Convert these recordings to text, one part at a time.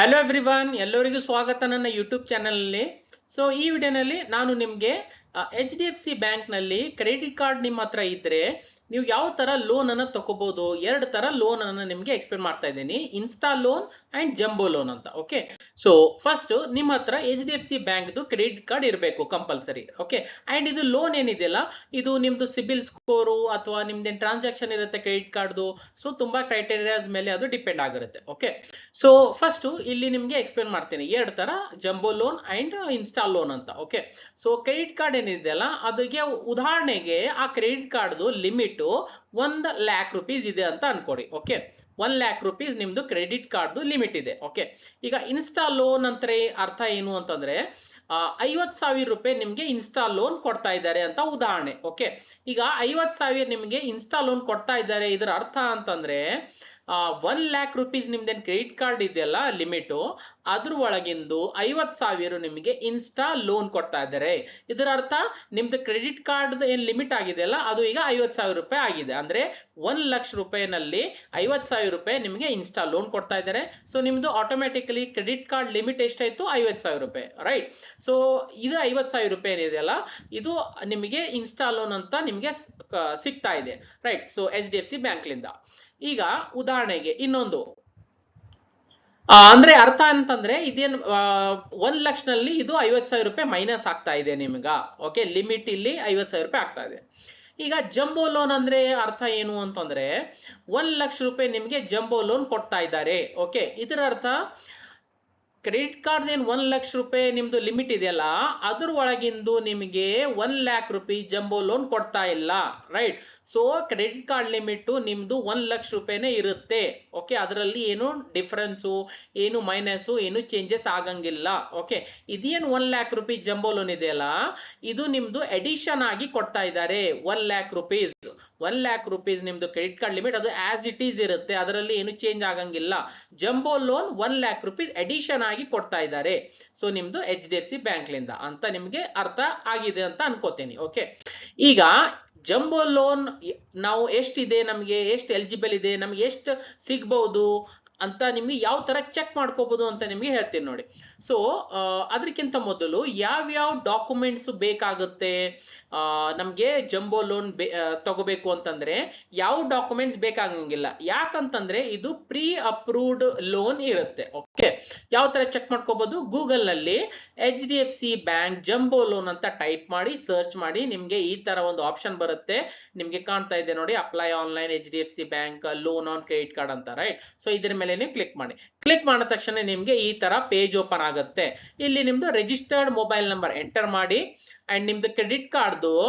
Hello everyone, ಎಲ್ಲರಿಗೂ ಸ್ವಾಗತ ನನ್ನ ಯೂಟ್ಯೂಬ್ ಚಾನಲ್ನಲ್ಲಿ. ಸೊ ಈ ವಿಡಿಯೋನಲ್ಲಿ ನಾನು ನಿಮಗೆ HDFC ಬ್ಯಾಂಕ್ನಲ್ಲಿ ಕ್ರೆಡಿಟ್ ಕಾರ್ಡ್ ನಿಮ್ಮ ಹತ್ರ ಇದ್ರೆ ನೀವು ಯಾವ ತರ ಲೋನ್ ಅನ್ನು ತಗೋಬಹುದು, ಎರಡು ತರ ಲೋನ್ ಅನ್ನು ನಿಮಗೆ ಎಕ್ಸ್ಪ್ಲೇನ್ ಮಾಡ್ತಾ ಇದ್ದೀನಿ. Insta loan and jumbo loan ಅಂತ. ಓಕೆ, ಸೊ ಫಸ್ಟ್ ನಿಮ್ಮ ಹತ್ರ HDFC ಬ್ಯಾಂಕ್ದು ಕ್ರೆಡಿಟ್ ಕಾರ್ಡ್ ಇರಬೇಕು ಕಂಪಲ್ಸರಿ. ಓಕೆ, ಅಂಡ್ ಇದು ಲೋನ್ ಏನಿದೆಯಲ್ಲ, ಇದು ನಿಮ್ದು ಸಿಬಿಲ್ ಸ್ಕೋರು ಅಥವಾ ನಿಮ್ದೇನು ಟ್ರಾನ್ಸಾಕ್ಷನ್ ಇರುತ್ತೆ ಕ್ರೆಡಿಟ್ ಕಾರ್ಡ್ದು, ಸೊ ತುಂಬಾ ಕ್ರೈಟೇರಿಯಾಸ್ ಮೇಲೆ ಅದು ಡಿಪೆಂಡ್ ಆಗಿರುತ್ತೆ. ಓಕೆ, ಸೊ ಫಸ್ಟ್ ಇಲ್ಲಿ ನಿಮ್ಗೆ ಎಕ್ಸ್ಪ್ಲೇನ್ ಮಾಡ್ತೀನಿ ಎರಡು ತರ, jumbo loan and insta loan ಅಂತ. ಓಕೆ, ಸೊ ಕ್ರೆಡಿಟ್ ಕಾರ್ಡ್ ಏನಿದೆಯಲ್ಲ, ಅದಕ್ಕೆ ಉದಾಹರಣೆಗೆ ಆ ಕ್ರೆಡಿಟ್ ಕಾರ್ಡ್ದು ಲಿಮಿಟ್ 1,00,000 ಇದೆ ಅಂತ ಅನ್ಕೊಡಿ. ಓಕೆ, 1,00,000 ನಿಮ್ದು ಕ್ರೆಡಿಟ್ ಕಾರ್ಡ್ದು ಲಿಮಿಟ್ ಇದೆ. ಓಕೆ, ಈಗ ಇನ್ಸ್ಟಾ ಲೋನ್ ಅಂದ್ರೆ ಅರ್ಥ ಏನು ಅಂತಂದ್ರೆ 50,000 ರೂಪಾಯಿ ನಿಮ್ಗೆ ಇನ್ಸ್ಟಾ ಲೋನ್ ಕೊಡ್ತಾ ಇದ್ದಾರೆ ಅಂತ ಉದಾಹರಣೆ. ಓಕೆ, ಈಗ 50,000 ನಿಮ್ಗೆ ಇನ್ಸ್ಟಾ ಲೋನ್ ಕೊಡ್ತಾ ಇದ್ದಾರೆ, ಇದರ ಅರ್ಥ ಅಂತಂದ್ರೆ 1,00,000 ನಿಮ್ದೇನ್ ಕ್ರೆಡಿಟ್ ಕಾರ್ಡ್ ಇದೆಯಲ್ಲ ಲಿಮಿಟ್, ಅದ್ರ ಒಳಗಿಂದು 50,000 ನಿಮಗೆ ಇನ್ಸ್ಟಾ ಲೋನ್ ಕೊಡ್ತಾ ಇದ್ದಾರೆ. ಇದರ ಅರ್ಥ ನಿಮ್ದು ಕ್ರೆಡಿಟ್ ಕಾರ್ಡ್ ಏನ್ ಲಿಮಿಟ್ ಆಗಿದೆಯಲ್ಲ ಅದು ಈಗ 50,000 ರೂಪಾಯಿ ಆಗಿದೆ. ಅಂದ್ರೆ 1,00,000 ರೂಪಾಯಿನಲ್ಲಿ 50,000 ರೂಪಾಯಿ ನಿಮಗೆ ಇನ್ಸ್ಟಾ ಲೋನ್ ಕೊಡ್ತಾ ಇದ್ದಾರೆ. ಸೊ ನಿಮ್ದು ಆಟೋಮೆಟಿಕಲಿ ಕ್ರೆಡಿಟ್ ಕಾರ್ಡ್ ಲಿಮಿಟ್ ಎಷ್ಟಾಯ್ತು? 50,000 ರೂಪಾಯಿ, ರೈಟ್? ಸೊ ಇದು 50,000 ರೂಪಾಯಿ ಏನಿದೆಯಲ್ಲ, ಇದು ನಿಮಗೆ ಇನ್ಸ್ಟಾ ಲೋನ್ ಅಂತ ನಿಮಗೆ ಸಿಗ್ತಾ ಇದೆ, ರೈಟ್? So HDFC ಬ್ಯಾಂಕ್ಲಿಂದ. ಈಗ ಉದಾಹರಣೆಗೆ ಇನ್ನೊಂದು ಅಂದ್ರೆ ಅರ್ಥ ಅಂತಂದ್ರೆ ಇದೇನು 1,00,000ನಲ್ಲಿ ಇದು 50,000 ರೂಪಾಯಿ ಮೈನಸ್ ಆಗ್ತಾ ಇದೆ ನಿಮ್ಗ. ಓಕೆ, ಲಿಮಿಟ್ ಇಲ್ಲಿ 50,000 ರೂಪಾಯಿ ಆಗ್ತಾ ಇದೆ. ಈಗ ಜಂಬೋ ಲೋನ್ ಅಂದ್ರೆ ಅರ್ಥ ಏನು ಅಂತಂದ್ರೆ 1,00,000 ರೂಪಾಯಿ ನಿಮ್ಗೆ ಜಂಬೋ ಲೋನ್ ಕೊಡ್ತಾ ಇದ್ದಾರೆ. ಓಕೆ, ಇದರ ಅರ್ಥ ಕ್ರೆಡಿಟ್ ಕಾರ್ಡ್ ಏನ್ 1,00,000 ರೂಪಾಯಿ ನಿಮ್ದು ಲಿಮಿಟ್ ಇದೆಯಲ್ಲ, ಅದ್ರ ಒಳಗಿಂದು ನಿಮಗೆ 1,00,000 ರೂಪಾಯಿ ಜಂಬೋ ಲೋನ್ ಕೊಡ್ತಾ ಇಲ್ಲ, right? So credit card limit ನಿಮ್ದು 1,00,000 ರೂಪಾಯಿನೇ ಇರುತ್ತೆ. ಓಕೆ, ಅದರಲ್ಲಿ ಏನು ಡಿಫರೆನ್ಸು, ಏನು ಮೈನಸ್, ಏನು ಚೇಂಜಸ್ ಆಗಂಗಿಲ್ಲ. ಓಕೆ, ಇದೇನು 1,00,000 ರೂಪಾಯಿ ಜಂಬೋ ಲೋನ್ ಇದೆಯಲ್ಲ, ಇದು ನಿಮ್ದು ಎಡಿಷನ್ ಆಗಿ ಕೊಡ್ತಾ ಇದ್ದಾರೆ. 1,00,000 ರೂಪೀಸ್ 1,00,000 ರೂಪೀಸ್ ನಿಮ್ದು ಕ್ರೆಡಿಟ್ ಕಾರ್ಡ್ ಲಿಮಿಟ್, ಅದು ಆಸ್ ಇಟ್ ಈಸ್ ಇರುತ್ತೆ, ಅದರಲ್ಲಿ ಏನು ಚೇಂಜ್ ಆಗಂಗಿಲ್ಲ. ಜಂಬೋ ಲೋನ್ 1,00,000 ರೂಪೀಸ್ ಎಡಿಷನ್ ಆಗಿ ಕೊಡ್ತಾ ಇದ್ದಾರೆ. ಸೊ ನಿಮ್ದು HDFC ಬ್ಯಾಂಕ್ಲಿಂದ ಅಂತ ನಿಮ್ಗೆ ಅರ್ಥ ಆಗಿದೆ ಅಂತ ಅನ್ಕೋತೀನಿ. ಓಕೆ, ಈಗ ಜಂಬೋ ಲೋನ್ ನಾವು ಎಷ್ಟಿದೆ, ನಮಗೆ ಎಷ್ಟು ಎಲಿಜಿಬಲ್ ಇದೆ, ನಮ್ಗೆ ಎಷ್ಟು ಸಿಗ್ಬಹುದು ಅಂತ ನಿಮ್ಗೆ ಯಾವ ತರ ಚೆಕ್ ಮಾಡ್ಕೋಬಹುದು ಅಂತ ನಿಮ್ಗೆ ಹೇಳ್ತೀನಿ ನೋಡಿ. ಸೊ ಅದಕ್ಕಿಂತ ಮೊದಲು ಯಾವ್ಯಾವ ಡಾಕ್ಯುಮೆಂಟ್ಸ್ ಬೇಕಾಗುತ್ತೆ ನಮ್ಗೆ ಜಂಬೋ ಲೋನ್ ತಗೋಬೇಕು ಅಂತಂದ್ರೆ ಯಾವ ಡಾಕ್ಯುಮೆಂಟ್ಸ್ ಬೇಕಾಗಂಗಿಲ್ಲ. ಯಾಕಂತಂದ್ರೆ ಇದು ಪ್ರೀ ಅಪ್ರೂವ್ಡ್ ಲೋನ್ ಇರುತ್ತೆ. ಓಕೆ, ಯಾವ ತರ ಚೆಕ್ ಮಾಡ್ಕೋಬಹುದು? ಗೂಗಲ್ ನಲ್ಲಿ HDFC ಬ್ಯಾಂಕ್ ಜಂಬೋ ಲೋನ್ ಅಂತ ಟೈಪ್ ಮಾಡಿ ಸರ್ಚ್ ಮಾಡಿ, ನಿಮ್ಗೆ ಈ ತರ ಒಂದು ಆಪ್ಷನ್ ಬರುತ್ತೆ. ನಿಮ್ಗೆ ಕಾಣ್ತಾ ಇದೆ ನೋಡಿ, apply online HDFC bank loan on credit card ಅಂತ, ರೈಟ್? ಸೊ ಇದ್ರ ಮೇಲೆ ನೀವು ಕ್ಲಿಕ್ ಮಾಡಿ. ಕ್ಲಿಕ್ ಮಾಡಿದ ತಕ್ಷಣ ನಿಮ್ಗೆ ಈ ತರ ಪೇಜ್ ಓಪನ್ ಆಗುತ್ತೆ. ಇಲ್ಲಿ ನಿಮ್ದು ರಿಜಿಸ್ಟರ್ಡ್ ಮೊಬೈಲ್ ನಂಬರ್ ಎಂಟರ್ ಮಾಡಿ ಅಂಡ್ ನಿಮ್ದು ಕ್ರೆಡಿಟ್ ಕಾರ್ಡ್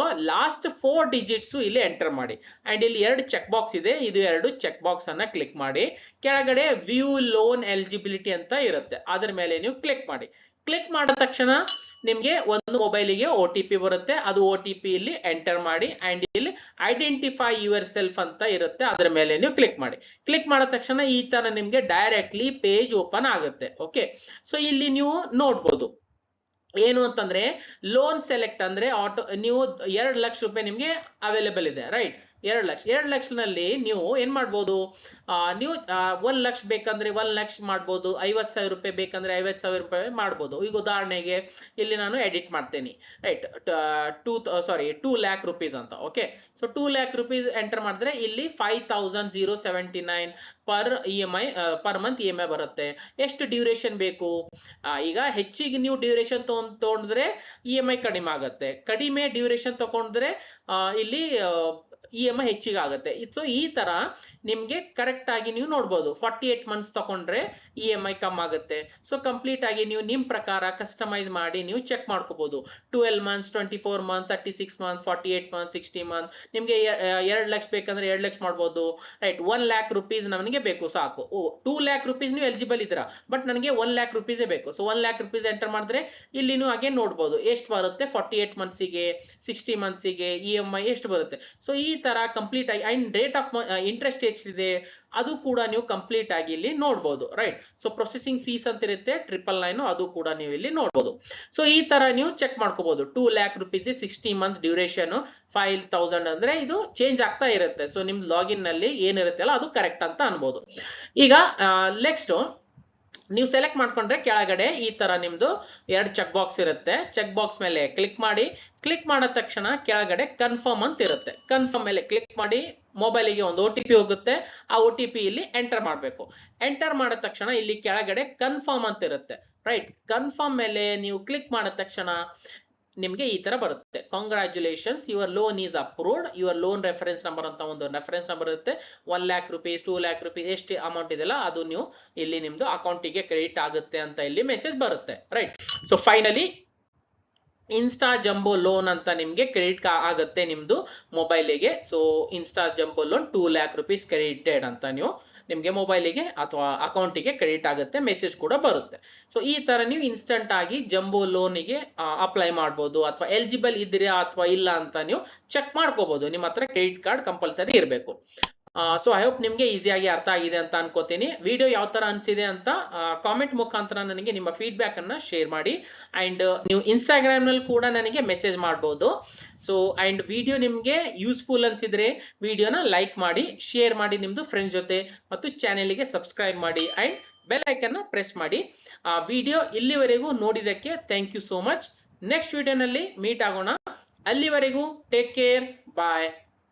ಲಾಸ್ಟ್ 4 ಡಿಜಿಟ್ಸ್ ಇಲ್ಲಿ ಎಂಟರ್ ಮಾಡಿ. ಅಂಡ್ ಇಲ್ಲಿ 2 ಚೆಕ್ ಬಾಕ್ಸ್ ಇದೆ, ಇದು 2 ಚೆಕ್ ಬಾಕ್ಸ್ ಅನ್ನ ಕ್ಲಿಕ್ ಮಾಡಿ. ಕೆಳಗಡೆ ವ್ಯೂ ಲೋನ್ ಎಲಿಜಿಬಿಲಿಟಿ ಅಂತ ಇರುತ್ತೆ, ಅದ್ರ ಮೇಲೆ ನೀವು ಕ್ಲಿಕ್ ಮಾಡಿ. ಕ್ಲಿಕ್ ಮಾಡಿದ ತಕ್ಷಣ ನಿಮ್ಗೆ ಒಂದು ಮೊಬೈಲಿಗೆ OTP ಬರುತ್ತೆ, ಅದು OTP ಇಲ್ಲಿ ಎಂಟರ್ ಮಾಡಿ. ಅಂಡ್ ಇಲ್ಲಿ ಐಡೆಂಟಿಫೈ ಯುವರ್ ಸೆಲ್ಫ್ ಅಂತ ಇರುತ್ತೆ, ಅದ್ರ ಮೇಲೆ ನೀವು ಕ್ಲಿಕ್ ಮಾಡಿ. ಕ್ಲಿಕ್ ಮಾಡಿದ ತಕ್ಷಣ ಈ ತರ ನಿಮ್ಗೆ ಡೈರೆಕ್ಟ್ಲಿ ಪೇಜ್ ಓಪನ್ ಆಗುತ್ತೆ. ಓಕೆ, ಸೊ ಇಲ್ಲಿ ನೀವು ನೋಡ್ಬೋದು ಏನು ಅಂತಂದ್ರೆ ಲೋನ್ ಸೆಲೆಕ್ಟ್ ಅಂದ್ರೆ ನೀವು 2,00,000 ರೂಪಾಯಿ ನಿಮ್ಗೆ ಅವೈಲೇಬಲ್ ಇದೆ, ರೈಟ್? 2 ಲಕ್ಷನಲ್ಲಿ ನೀವು ಏನ್ ಮಾಡ್ಬೋದು? ನೀವು 1,00,000 ಬೇಕಂದ್ರೆ 1,00,000 ಮಾಡ್ಬೋದು, 50,000 ರೂಪಾಯಿ ಬೇಕಂದ್ರೆ 50,000 ರೂಪಾಯಿ ಮಾಡ್ಬೋದು. ಈಗ ಉದಾಹರಣೆಗೆ ಇಲ್ಲಿ ನಾನು ಎಡಿಟ್ ಮಾಡ್ತೇನೆ, ರೈಟ್? 2,00,000 ರೂಪೀಸ್ ಅಂತ. ಓಕೆ, ಸೊ 2,00,000 ರೂಪೀಸ್ ಎಂಟರ್ ಮಾಡಿದ್ರೆ ಇಲ್ಲಿ 5,079 per EMI per month EMI ಬರುತ್ತೆ. ಎಷ್ಟು ಡ್ಯೂರೇಷನ್ ಬೇಕು? ಈಗ ಹೆಚ್ಚಿಗೆ ನೀವು ಡ್ಯೂರೇಷನ್ ತಗೊಂಡ್ರೆ EMI ಕಡಿಮೆ ಆಗುತ್ತೆ, ಕಡಿಮೆ ಡ್ಯೂರೇಷನ್ ತಗೊಂಡ್ರೆ ಇಲ್ಲಿ EMI ಹೆಚ್ಚಿಗೆ ಆಗುತ್ತೆ. ಸೊ ಈ ತರ ನಿಮ್ಗೆ ಕರೆಕ್ಟ್ ಆಗಿ ನೀವು ನೋಡ್ಬೋದು. 48 ಮಂತ್ಸ್ ತಗೊಂಡ್ರೆ EMI ಕಮ್ಮಿ ಆಗುತ್ತೆ. ಸೊ ಕಂಪ್ಲೀಟ್ ಆಗಿ ನೀವು ನಿಮ್ ಪ್ರಕಾರ ಕಸ್ಟಮೈಸ್ ಮಾಡಿ ನೀವು ಚೆಕ್ ಮಾಡ್ಕೋಬಹುದು. 12 months, 24 month, 36 month, 48 month, 60 month. ನಿಮ್ಗೆ 2,00,000 ಬೇಕಂದ್ರೆ 2,00,000 ಮಾಡ್ಬೋದು, ರೈಟ್? 1,00,000 ರೂಪೀಸ್ ನಮಗೆ ಬೇಕು ಸಾಕು. 2,00,000 ರೂಪೀಸ್ ನೀವು ಎಲಿಜಿಬಲ್ ಇದ್ದೀರಾ, ಬಟ್ ನನಗೆ 1,00,000 ರೂಪೀಸ್ ಬೇಕು. ಸೊ 1,00,000 ರೂಪೀಸ್ ಎಂಟರ್ ಮಾಡಿದ್ರೆ ಇಲ್ಲಿ ನೀವು ಅಗೇನ್ ನೋಡ್ಬೋದು ಎಷ್ಟು ಬರುತ್ತೆ. 48 ಮಂತ್ಸಿಗೆ, 60 ಮಂತ್ಸಿಗೆ EMI ಎಷ್ಟು ಬರುತ್ತೆ. ಸೊ ಈ ತರ ಕಂಪ್ಲೀಟ್ ಆಗಿ ಅಂಡ್ ರೇಟ್ ಆಫ್ ಇಂಟ್ರೆಸ್ಟ್ ಎಷ್ಟಿದೆ ಅದು ಕೂಡ ನೀವು ಕಂಪ್ಲೀಟ್ ಆಗಿ ಇಲ್ಲಿ ನೋಡಬಹುದು, ರೈಟ್? ಸೊ ಪ್ರೊಸೆಸಿಂಗ್ ಫೀಸ್ ಅಂತ ಇರುತ್ತೆ 999, ಅದು ಕೂಡ ನೀವು ಇಲ್ಲಿ ನೋಡಬಹುದು. ಸೊ ಈ ತರ ನೀವು ಚೆಕ್ ಮಾಡ್ಕೋಬಹುದು. 2,00,000 ರೂಪೀಸ್ 60 ಮಂತ್ಸ್ ಡ್ಯೂರೇಷನ್, 5,000 ಅಂದ್ರೆ ಇದು ಚೇಂಜ್ ಆಗ್ತಾ ಇರುತ್ತೆ. ಸೊ ನಿಮ್ ಲಾಗಿನ್ ನಲ್ಲಿ ಏನಿರುತ್ತೆ ಅಲ್ಲ ಅದು ಕರೆಕ್ಟ್ ಅಂತ ಅನ್ಬೋದು. ಈಗ ನೆಕ್ಸ್ಟ್ ನೀವು ಸೆಲೆಕ್ಟ್ ಮಾಡ್ಕೊಂಡ್ರೆ ಕೆಳಗಡೆ ಈ ತರ ನಿಮ್ದು 2 ಚೆಕ್ ಬಾಕ್ಸ್ ಇರುತ್ತೆ. ಚೆಕ್ ಬಾಕ್ಸ್ ಮೇಲೆ ಕ್ಲಿಕ್ ಮಾಡಿ. ಕ್ಲಿಕ್ ಮಾಡಿದ ತಕ್ಷಣ ಕೆಳಗಡೆ ಕನ್ಫರ್ಮ್ ಅಂತ ಇರುತ್ತೆ. ಕನ್ಫರ್ಮ್ ಮೇಲೆ ಕ್ಲಿಕ್ ಮಾಡಿ. ಮೊಬೈಲಿಗೆ ಒಂದು OTP ಹೋಗುತ್ತೆ. ಆ OTP ಇಲ್ಲಿ ಎಂಟರ್ ಮಾಡಬೇಕು. ಎಂಟರ್ ಮಾಡಿದ ತಕ್ಷಣ ಇಲ್ಲಿ ಕೆಳಗಡೆ ಕನ್ಫರ್ಮ್ ಅಂತ ಇರುತ್ತೆ. ರೈಟ್, ಕನ್ಫರ್ಮ್ ಮೇಲೆ ನೀವು ಕ್ಲಿಕ್ ಮಾಡಿದ ತಕ್ಷಣ ನಿಮ್ಗೆ ಈ ತರ ಬರುತ್ತೆ, congratulations, your loan is approved, your loan reference number ಅಂತ ಒಂದು ರೆಫರೆನ್ಸ್ ನಂಬರ್ ಇರುತ್ತೆ. 1 lakh rupees 2 lakh rupees ಎಷ್ಟು ಅಮೌಂಟ್ ಇದೆಲ್ಲ ಅದು ನೀವು ಇಲ್ಲಿ ನಿಮ್ದು ಅಕೌಂಟಿಗೆ ಕ್ರೆಡಿಟ್ ಆಗುತ್ತೆ ಅಂತ ಇಲ್ಲಿ ಮೆಸೇಜ್ ಬರುತ್ತೆ. Right, so finally insta jumbo loan ಅಂತ ನಿಮ್ಗೆ ಕ್ರೆಡಿಟ್ ಆಗುತ್ತೆ ನಿಮ್ದು ಮೊಬೈಲಿಗೆ. So insta jumbo loan 2 lakh rupees credited ಅಂತ ನೀವು ನಿಮ್ಗೆ ಮೊಬೈಲಿಗೆ ಅಥವಾ ಅಕೌಂಟಿಗೆ ಕ್ರೆಡಿಟ್ ಆಗುತ್ತೆ, ಮೆಸೇಜ್ ಕೂಡ ಬರುತ್ತೆ. ಸೊ ಈ ತರ ನೀವು ಇನ್ಸ್ಟಂಟ್ ಆಗಿ ಜಂಬೋ ಲೋನಿಗೆ ಅಪ್ಲೈ ಮಾಡ್ಬೋದು, ಅಥವಾ ಎಲಿಜಿಬಲ್ ಇದ್ದೀರಾ ಅಥವಾ ಇಲ್ಲ ಅಂತ ನೀವು ಚೆಕ್ ಮಾಡ್ಕೋಬಹುದು. ನಿಮ್ಮ ಹತ್ರ ಕ್ರೆಡಿಟ್ ಕಾರ್ಡ್ ಕಂಪಲ್ಸರಿ ಇರಬೇಕು. ಸೊ ಐ ಹೋಪ್ ನಿಮ್ಗೆ ಈಸಿಯಾಗಿ ಅರ್ಥ ಆಗಿದೆ ಅಂತ ಅನ್ಕೋತೀನಿ. ವಿಡಿಯೋ ಯಾವ ತರ ಅನ್ಸಿದೆ ಅಂತ ಕಾಮೆಂಟ್ ಮುಖಾಂತರ ನನಗೆ ನಿಮ್ಮ ಫೀಡ್ಬ್ಯಾಕ್ ಅನ್ನ ಶೇರ್ ಮಾಡಿ. ಅಂಡ್ ನೀವು ಇನ್ಸ್ಟಾಗ್ರಾಮ್ ನಲ್ಲಿ ಕೂಡ ನನಗೆ ಮೆಸೇಜ್ ಮಾಡಬಹುದು. ಸೊ ಅಂಡ್ ವಿಡಿಯೋ ನಿಮ್ಗೆ ಯೂಸ್ಫುಲ್ ಅನ್ಸಿದ್ರೆ ವಿಡಿಯೋನ ಲೈಕ್ ಮಾಡಿ, ಶೇರ್ ಮಾಡಿ ನಿಮ್ದು ಫ್ರೆಂಡ್ಸ್ ಜೊತೆ, ಮತ್ತು ಚಾನೆಲ್ಗೆ ಸಬ್ಸ್ಕ್ರೈಬ್ ಮಾಡಿ ಅಂಡ್ ಬೆಲ್ ಐಕನ್ ಪ್ರೆಸ್ ಮಾಡಿ. ವಿಡಿಯೋ ಇಲ್ಲಿವರೆಗೂ ನೋಡಿದಕ್ಕೆ thank you so much. Next ವಿಡಿಯೋನಲ್ಲಿ ಮೀಟ್ ಆಗೋಣ. ಅಲ್ಲಿವರೆಗೂ ಟೇಕ್ ಕೇರ್, ಬಾಯ್.